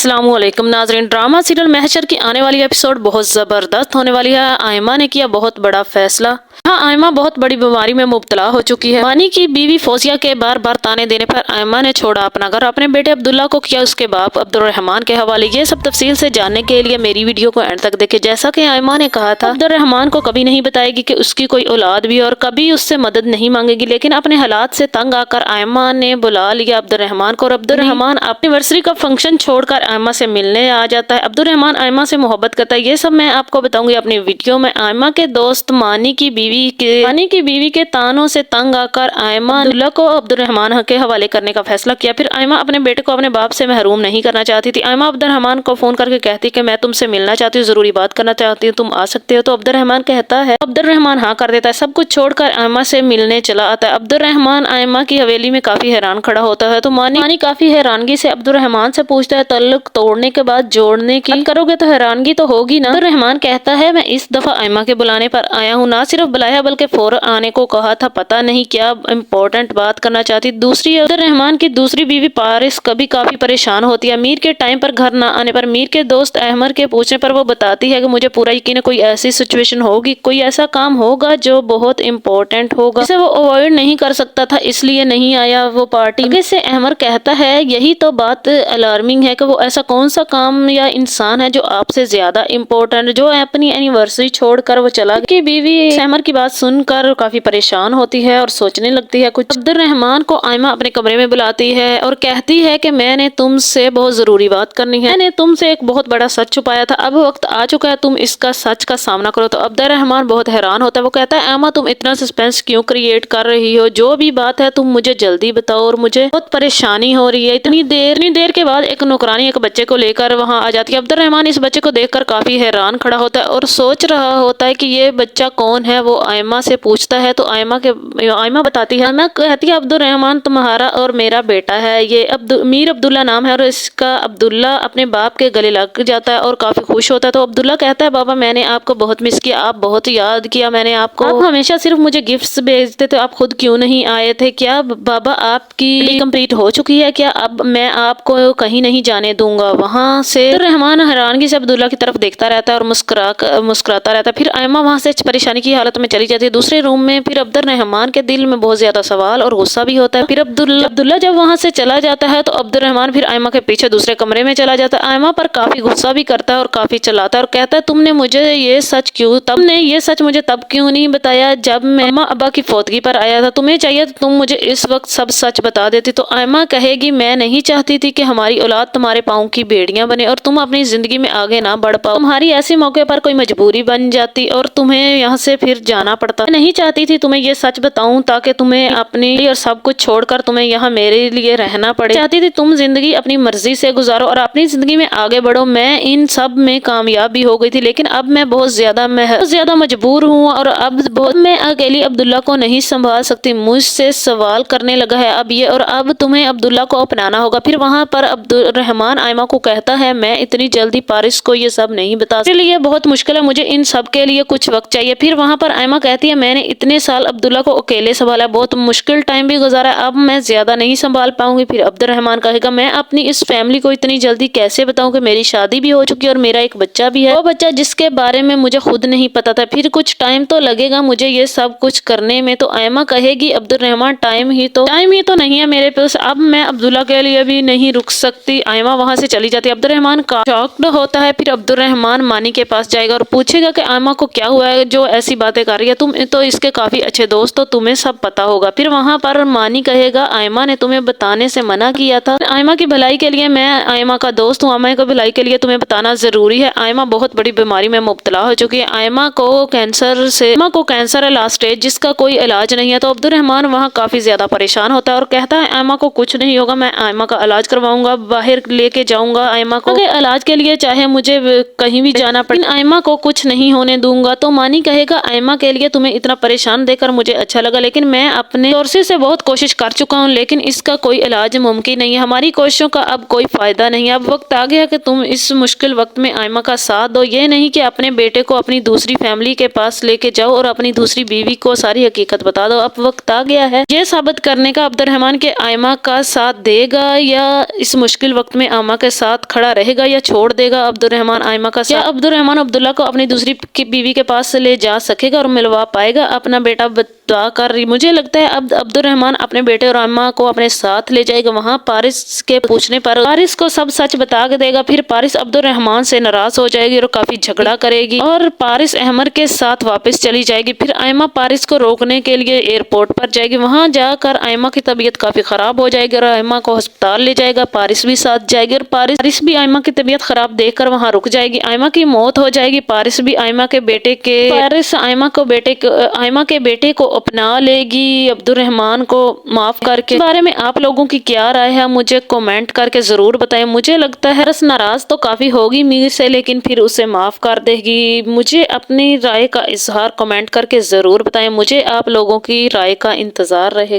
अस्सलाम वालेकुम नाज़रीन। ड्रामा सीरियल महशर की आने वाली एपिसोड बहुत ज़बरदस्त होने वाली है। आयमा ने किया बहुत बड़ा फैसला। हाँ, आयमा बहुत बड़ी बीमारी में मुब्तला हो चुकी है। मानी की बीवी फौजिया के बार बार ताने देने पर आयमा ने छोड़ा अपना घर, अपने बेटे अब्दुल्ला को किया उसके बाप अब्दुर्रहमान के हवाले। ये सब तफसील से जानने के लिए मेरी वीडियो को एंड तक देखें। जैसा कि आयमा ने कहा था, अब्दुर्रहमान को कभी नहीं बताएगी कि उसकी कोई औलाद भी और कभी उससे मदद नहीं मांगेगी, लेकिन अपने हालात से तंग आकर आयमा ने बुला लिया अब्दुर्रहमान को और अब्दुर्रहमान अपनी एनिवर्सरी का फंक्शन छोड़कर आयमा से मिलने आ जाता है। अब्दुर्रहमान आयमा से मोहब्बत करता है। ये सब मैं आपको बताऊंगी अपनी वीडियो में। आयमा के दोस्त मानी की बीवी के तानों से तंग आकर आयमा अब्दुल्ला को अब्दुर्रहमान के हवाले करने का फैसला किया। फिर आयमा अपने बेटे को अपने बाप से महरूम नहीं करना चाहती थी। आयमा अब्दुर्रहमान को फोन करके कहती कि मैं तुमसे मिलना चाहती हूँ, जरूरी बात करना चाहती हूँ, तुम आ सकते हो। तो अब्दुर्रहमान कहता है, अब्दुर्रहमान हाँ कर देता है। सब कुछ छोड़कर आयमा से मिलने चला आता है। अब्दुर्रहमान आयमा की हवेली में काफी हैरान खड़ा होता है। तो मानी काफी हैरानगी से अब्दुर्रहमान से पूछता है, तल्लुक तोड़ने के बाद जोड़ने की बात करोगे तो हैरानगी तो होगी ना। अब्दुर्रहमान कहता है, मैं इस दफा आयमा के बुलाने पर आया हूँ, ना सिर्फ बुलाया बल्कि फौरन आने को कहा था, पता नहीं क्या इम्पोर्टेंट बात करना चाहती। दूसरी अब्दुर्रहमान की दूसरी बीवी पारिस कभी काफी परेशान होती है। मीर के टाइम पर घर न आने पर मीर के दोस्त अहमद के पूछने पर वो बताती है कि मुझे पूरा यकीन है कोई ऐसी सिचुएशन होगी, कोई ऐसा काम होगा जो बहुत इम्पोर्टेंट होगा, जिसे वो अवॉइड नहीं कर सकता था, इसलिए नहीं आया वो पार्टी। आगे से अहमद कहता है, यही तो बात अलार्मिंग है कि वो ऐसा कौन सा काम या इंसान है जो आपसे ज्यादा इम्पोर्टेंट, जो अपनी एनिवर्सरी छोड़कर वो चला गया। कि बीवी अहमद की बात सुनकर काफी परेशान होती है और सोचने लगती है कुछ। अब्दुर्रहमान को आयमा अपने कमरे में बुलाती है और कहती है कि मैंने तुमसे बहुत जरूरी बात करनी है। मैंने तुमसे एक बहुत बड़ा सच छुपाया था, अब वक्त आ चुका है तुम इसका सच का सामना करो। तो अब्दुर्रहमान बहुत हैरान होता है। वो कहता है, आयमा तुम इतना सस्पेंस क्यों क्रिएट कर रही हो, जो भी बात है तुम मुझे जल्दी बताओ और मुझे बहुत परेशानी हो रही है। इतनी देर के बाद एक नौकरानी एक बच्चे को लेकर वहाँ आ जाती है। अब्दुर्रहमान इस बच्चे को देखकर काफी हैरान खड़ा होता है और सोच रहा होता है कि ये बच्चा कौन है। वो आयमा से पूछता है तो आयमा बताती है। आयमा कहती है, अब्दुर्रहमान तुम्हारा और मेरा बेटा है, ये मीर अब्दुल्ला नाम है और इसका। अब्दुल्ला अपने बाप के गले लग जाता है और काफी खुश होता है। तो अब्दुल्ला कहता है, बाबा मैंने आपको बहुत मिस किया, आप बहुत याद किया मैंने आपको, आप हमेशा सिर्फ मुझे गिफ्ट्स भेजते थे, आप खुद क्यों नहीं आए थे। क्या बाबा आपकी कंप्लीट हो चुकी है क्या, अब मैं आपको कहीं नहीं जाने दूंगा। वहाँ से रहमान हैरानगी से अब्दुल्ला की तरफ देखता रहता है और मुस्कुराता रहता है। फिर आयमा वहाँ से परेशानी की हालत में चली जाती है दूसरे रूम में। फिर अब्दुर्रहमान के दिल में बहुत ज्यादा सवाल और गुस्सा भी होता है। फिर अब्दुल्ला जब वहाँ से चला जाता है तो अब्दुर्रहमान फिर आयमा के पीछे दूसरे कमरे में चला जाता है। आयमा पर काफी गुस्सा भी करता है और काफी चलाता है और कहता है, तुमने ये सच मुझे तब क्यों नहीं बताया जब मैं अम्मा अब्बा की फौतगी पर आया था। तुम्हें चाहिए तो तुम मुझे इस वक्त सब सच बता देती। तो आयमा कहेगी, मैं नहीं चाहती थी कि हमारी औलाद तुम्हारे पाँव की बेड़ियां बने और तुम अपनी जिंदगी में आगे ना बढ़ पाओ। तुम्हारी ऐसे मौके पर कोई मजबूरी बन जाती और तुम्हें यहाँ से फिर जाना पड़ता। मैं नहीं चाहती थी तुम्हें ये सच बताऊं ताकि तुम्हें अपनी और सब कुछ छोड़कर तुम्हें यहाँ मेरे लिए रहना पड़े। चाहती थी तुम जिंदगी अपनी मर्जी से गुजारो और अपनी जिंदगी में आगे बढ़ो। मैं इन सब में कामयाब भी हो गई थी, लेकिन अब मैं बहुत ज्यादा मजबूर हूँ और अब मैं अकेली अब्दुल्ला को नहीं संभाल सकती। मुझसे सवाल करने लगा है अब ये, और अब तुम्हें अब्दुल्ला को अपनाना होगा। फिर वहाँ पर अब्दुर्रहमान आयमा को कहता है, मैं इतनी जल्दी पारिस को ये सब नहीं बता सकती, ये बहुत मुश्किल है, मुझे इन सब के लिए कुछ वक्त चाहिए। फिर वहाँ पर आयमा कहती है, मैंने इतने साल अब्दुल्ला को अकेले संभाला, बहुत मुश्किल टाइम भी गुजारा, अब मैं ज्यादा नहीं संभाल पाऊंगी। फिर अब्दुर्रहमान कहेगा, मैं अपनी इस फैमिली को इतनी जल्दी कैसे बताऊं कि मेरी शादी भी हो चुकी है और मेरा एक बच्चा भी है, वो बच्चा जिसके बारे में मुझे खुद नहीं पता था। फिर कुछ टाइम तो लगेगा मुझे ये सब कुछ करने में। तो आयमा कहेगी, अब्दुर्रहमान टाइम ही तो नहीं है मेरे पास, अब मैं अब्दुल्ला के लिए भी नहीं रुक सकती। आयमा वहाँ से चली जाती है। अब्दुर्रहमान का शॉक्ड होता है। फिर अब्दुर्रहमान मानी के पास जाएगा और पूछेगा कि आयमा को क्या हुआ है जो ऐसी बातें कर रही है, तुम तो इसके काफी अच्छे दोस्त हो, तुम्हें सब पता होगा। फिर वहाँ पर मानी कहेगा, आयमा ने तुम्हें बताने से मना किया था, आयमा की भलाई के लिए, मैं आयमा का दोस्त हूँ, आयमा की भलाई के लिए तुम्हें बताना जरूरी है। आयमा बहुत बड़ी बीमारी में मुब्तला हो चुकी है, आयमा को कैंसर है लास्ट स्टेज, जिसका कोई इलाज नहीं है। तो अब्दुर्रहमान वहाँ काफी ज्यादा परेशान होता है और कहता है, आयमा को कुछ नहीं होगा, मैं आयमा का इलाज करवाऊंगा, बाहर लेके जाऊंगा आयमा को इलाज के लिए, चाहे मुझे कहीं भी जाना पड़े, आयमा को कुछ नहीं होने दूंगा। तो मानी कहेगा, आयमा के کے لیے तुम्हें इतना परेशान देखकर मुझे अच्छा लगा, लेकिन मैं अपने सोर्सेज से बहुत कोशिश कर चुका हूँ, लेकिन इसका कोई इलाज मुमकिन नहीं है। हमारी कोशिशों का अब कोई फायदा नहीं है। अब वक्त आ गया कि तुम इस मुश्किल वक्त में आयमा का साथ दो। ये नहीं कि अपने बेटे को अपनी दूसरी फैमिली के पास लेके जाओ और अपनी दूसरी बीवी को सारी हकीकत बता दो। अब वक्त आ गया है ये साबित करने का अब्दुर्रहमान के आयमा का साथ देगा या इस मुश्किल वक्त में आयमा के साथ खड़ा रहेगा या छोड़ देगा अब्दुर्रहमान आयमा का साथ। क्या अब्दुर्रहमान अब्दुल्ला को अपनी दूसरी बीवी के पास ले जा सकेगा और मिलवा पाएगा अपना बेटा? दुआ कर रही। मुझे लगता है अब अब्दुर्रहमान अपने बेटे और आयमा को अपने साथ ले जाएगा। वहाँ पारिस के पूछने पर पारिस को सब सच बता के देगा। फिर पारिस अब्दुर्रहमान से नाराज हो जाएगी और काफी झगड़ा करेगी और पारिस अहमद के साथ वापस चली जाएगी। फिर आयमा पारिस को रोकने के लिए एयरपोर्ट पर जाएगी। वहाँ जाकर आयमा की तबीयत काफी खराब हो जाएगी और आयमा को अस्पताल ले जाएगा। पारिस भी साथ जाएगी और पारिस भी आयमा की तबीयत खराब देखकर वहाँ रुक जाएगी। आयमा की मौत हो जाएगी। पारिस आयमा के बेटे को अपना लेगी अब्दुर्रहमान को माफ करके। इस बारे में आप लोगों की क्या राय है मुझे कमेंट करके जरूर बताएं। मुझे लगता है रस नाराज तो काफी होगी मीर से, लेकिन फिर उसे माफ कर देगी। मुझे अपनी राय का इजहार कमेंट करके जरूर बताएं। मुझे आप लोगों की राय का इंतजार रहेगा।